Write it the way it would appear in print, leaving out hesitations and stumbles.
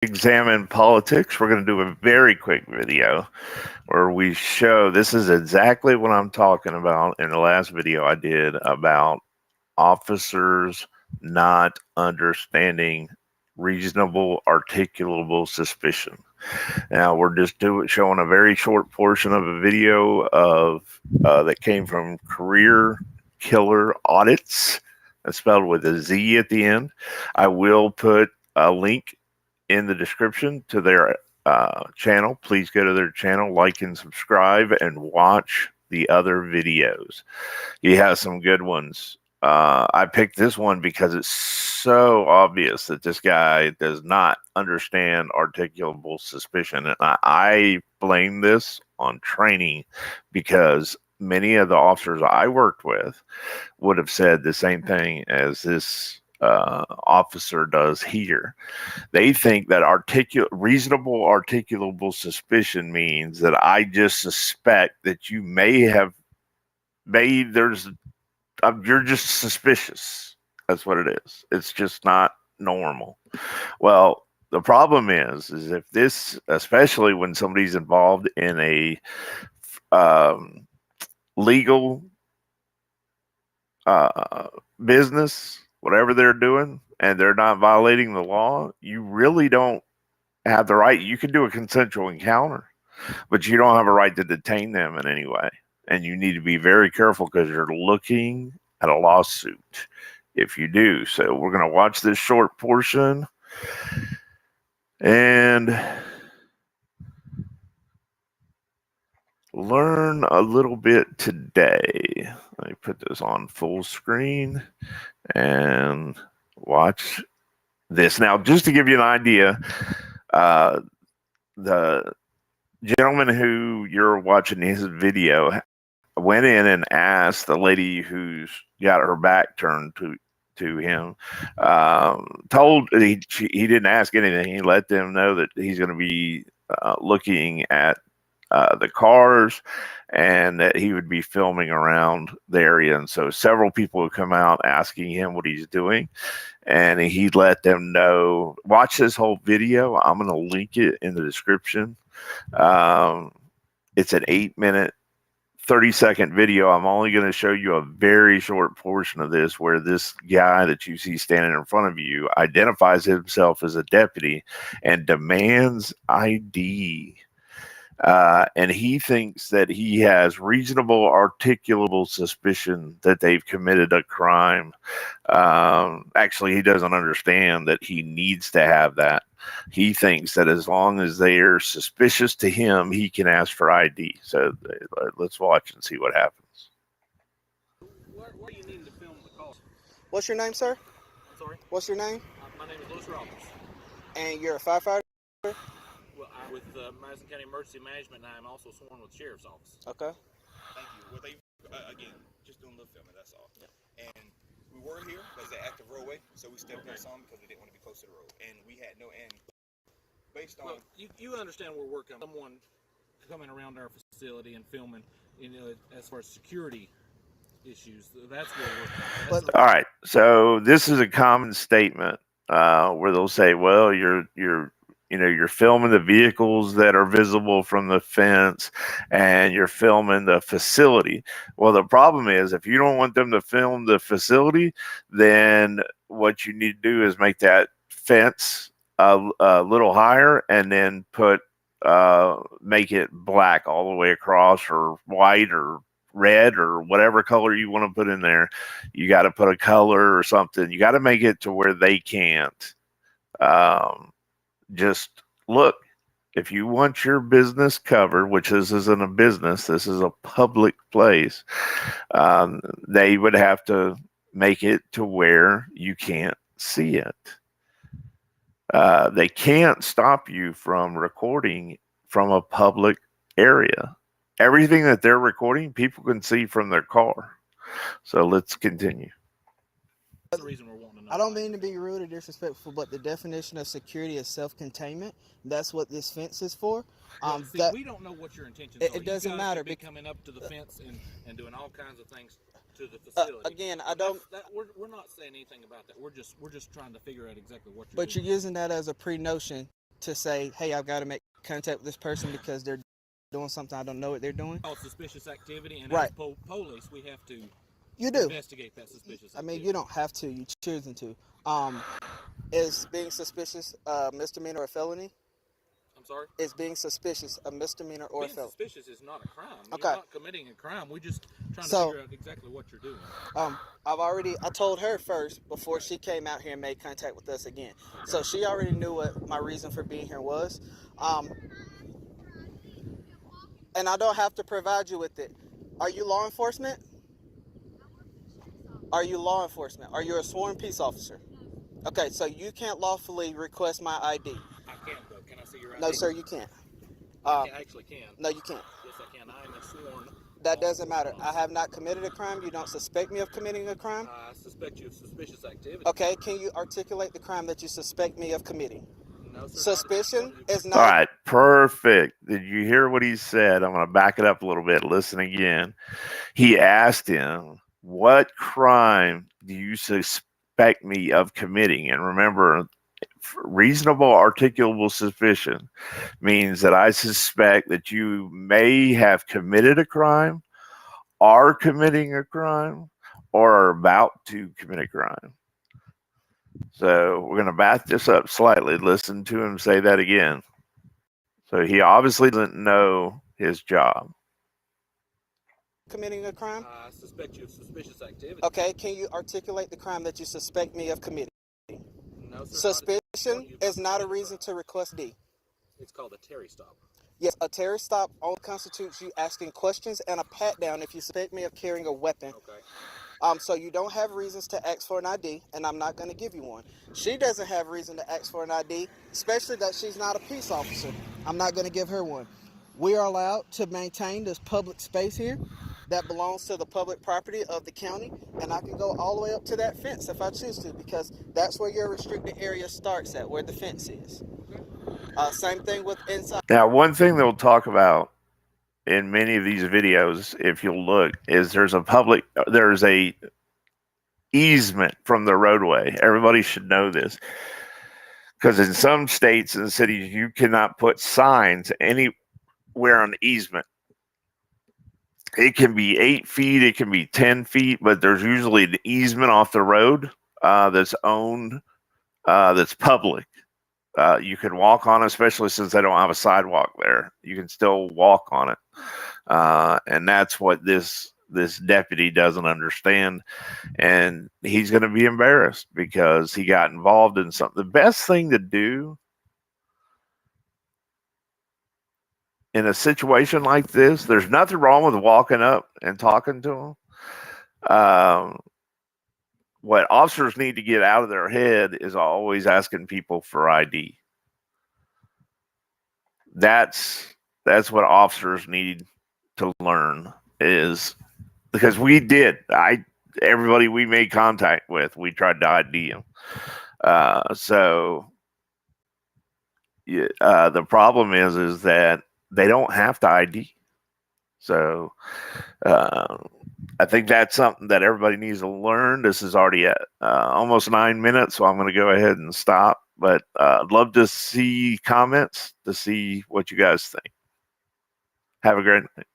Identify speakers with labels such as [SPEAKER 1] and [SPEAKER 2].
[SPEAKER 1] examine politics. We're going to do a very quick video where we show this is exactly what I'm talking about in the last video I did about officers not understanding reasonable articulable suspicion. Now we're just showing a very short portion of a video of that came from Career Killer Auditz. That's spelled with a Z at the end. I will put a link in the description to their channel. Please go to their channel, like and subscribe, and watch the other videos. He has some good ones. I picked this one because it's so obvious that this guy does not understand articulable suspicion. And I blame this on training, because many of the officers I worked with would have said the same thing as this officer does here. They think that reasonable articulable suspicion means that I just suspect that you may have made you're just suspicious. That's what it is. It's just not normal. Well, the problem is if this, especially when somebody's involved in a legal business, whatever they're doing, and they're not violating the law, you really don't have the right. You can do a consensual encounter, but you don't have a right to detain them in any way. And you need to be very careful because you're looking at a lawsuit if you do. So we're going to watch this short portion and learn a little bit today. Let me put this on full screen and watch this. Now, just to give you an idea, the gentleman who you're watching his video went in and asked the lady who's got her back turned to him, he didn't ask anything. He let them know that he's going to be looking at the cars and that he would be filming around the area. And so several people would come out asking him what he's doing, and he let them know. Watch this whole video. I'm going to link it in the description. It's an 8-minute 30-second video. I'm only going to show you a very short portion of this, where this guy that you see standing in front of you identifies himself as a deputy and demands ID. And he thinks that he has reasonable articulable suspicion that they've committed a crime. Actually, he doesn't understand that he needs to have that. He thinks that as long as they are suspicious to him, he can ask for ID. So let's watch and see what happens.
[SPEAKER 2] What are you needing to film the call?
[SPEAKER 3] What's your name, sir?
[SPEAKER 2] I'm sorry?
[SPEAKER 3] What's your name?
[SPEAKER 2] My name is Louis Roberts.
[SPEAKER 3] And you're a firefighter?
[SPEAKER 2] Well, I'm with Madison County Emergency Management, and I'm also sworn with the Sheriff's Office.
[SPEAKER 3] Okay.
[SPEAKER 4] Thank you. Well, they, again, just doing a little filming, that's all. Yeah. And we were here because they're active roadway, so we stepped in some because we didn't want to be close to the road. And we had no end based on...
[SPEAKER 2] Well, you understand we're working on someone coming around our facility and filming, as far as security issues. That's what we're working on.
[SPEAKER 1] All right. So this is a common statement where they'll say, well, you're filming the vehicles that are visible from the fence, and you're filming the facility. Well, the problem is, if you don't want them to film the facility, then what you need to do is make that fence a little higher, and then make it black all the way across, or white, or red, or whatever color you want to put in there. You got to put a color or something. You got to make it to where they can't just look. If you want your business covered, which this isn't a business, this is a public place, they would have to make it to where you can't see it. They can't stop you from recording from a public area. Everything that they're recording, people can see from their car. So let's continue.
[SPEAKER 2] That's the reason we're wanting to know.
[SPEAKER 3] I don't mean to be rude or disrespectful, but the definition of security is self-containment. That's what this fence is for.
[SPEAKER 2] Well, see, we don't know what your intentions are.
[SPEAKER 3] It doesn't matter.
[SPEAKER 2] Be coming up to the fence and doing all kinds of things to the facility.
[SPEAKER 3] Again, I don't.
[SPEAKER 2] We're not saying anything about that. We're just trying to figure out exactly what you're.
[SPEAKER 3] But
[SPEAKER 2] doing.
[SPEAKER 3] you're using that as a pre-notion to say, hey, I've got to make contact with this person because they're doing something I don't know what they're doing.
[SPEAKER 2] All suspicious activity, and
[SPEAKER 3] Right.
[SPEAKER 2] as police, we have to
[SPEAKER 3] You do.
[SPEAKER 2] investigate that suspicious activity.
[SPEAKER 3] I mean, you don't have to. You choosing to. Is being suspicious a misdemeanor or felony?
[SPEAKER 2] I'm sorry?
[SPEAKER 3] Is being suspicious a misdemeanor or
[SPEAKER 2] Being
[SPEAKER 3] a felony?
[SPEAKER 2] suspicious is not a crime.
[SPEAKER 3] Okay.
[SPEAKER 2] You're not committing a crime. We're just trying to figure out exactly what you're doing.
[SPEAKER 3] I told her first before she came out here and made contact with us again. So she already knew what my reason for being here was. And I don't have to provide you with it. Are you law enforcement? Are you law enforcement? Are you a sworn peace officer? Okay, so you can't lawfully request my ID.
[SPEAKER 2] I can't, though. Can I see your ID?
[SPEAKER 3] No, sir, you can't.
[SPEAKER 2] I actually can.
[SPEAKER 3] No, you can't.
[SPEAKER 2] Yes, I can. I am a sworn.
[SPEAKER 3] That doesn't matter. I have not committed a crime. You don't suspect me of committing a crime?
[SPEAKER 2] I suspect you of suspicious activity.
[SPEAKER 3] Okay, can you articulate the crime that you suspect me of committing?
[SPEAKER 2] No, sir.
[SPEAKER 3] Suspicion is not...
[SPEAKER 1] All right, perfect. Did you hear what he said? I'm going to back it up a little bit. Listen again. He asked him, what crime do you suspect me of committing? And remember, reasonable articulable suspicion means that I suspect that you may have committed a crime, are committing a crime, or are about to commit a crime. So we're going to back this up slightly. Listen to him say that again. So he obviously doesn't know his job.
[SPEAKER 3] Committing a crime?
[SPEAKER 2] I suspect you of suspicious activity.
[SPEAKER 3] Okay, can you articulate the crime that you suspect me of committing?
[SPEAKER 2] No, sir.
[SPEAKER 3] Suspicion is not a reason to request D.
[SPEAKER 2] It's called a Terry stop.
[SPEAKER 3] Yes, a Terry stop only constitutes you asking questions and a pat down if you suspect me of carrying a weapon.
[SPEAKER 2] Okay.
[SPEAKER 3] So you don't have reasons to ask for an ID, and I'm not going to give you one. She doesn't have reason to ask for an ID, especially that she's not a peace officer. I'm not going to give her one. We are allowed to maintain this public space here that belongs to the public property of the county, and I can go all the way up to that fence if I choose to, because that's where your restricted area starts at, where the fence is. Same thing with inside.
[SPEAKER 1] Now, one thing they'll talk about in many of these videos, if you'll look, is there's a easement from the roadway. Everybody should know this, because in some states and cities, you cannot put signs anywhere on the easement. It can be 8 feet, it can be 10 feet, but there's usually an easement off the road that's owned, that's public. You can walk on it, especially since they don't have a sidewalk there. You can still walk on it. And that's what this deputy doesn't understand. And he's going to be embarrassed because he got involved in something. The best thing to do in a situation like this, there's nothing wrong with walking up and talking to him. What officers need to get out of their head is always asking people for ID. That's what officers need to learn, is because everybody we made contact with, we tried to ID them. The problem is that they don't have to ID. So I think that's something that everybody needs to learn. This is already at almost 9 minutes, so I'm going to go ahead and stop. But I'd love to see comments to see what you guys think. Have a great night.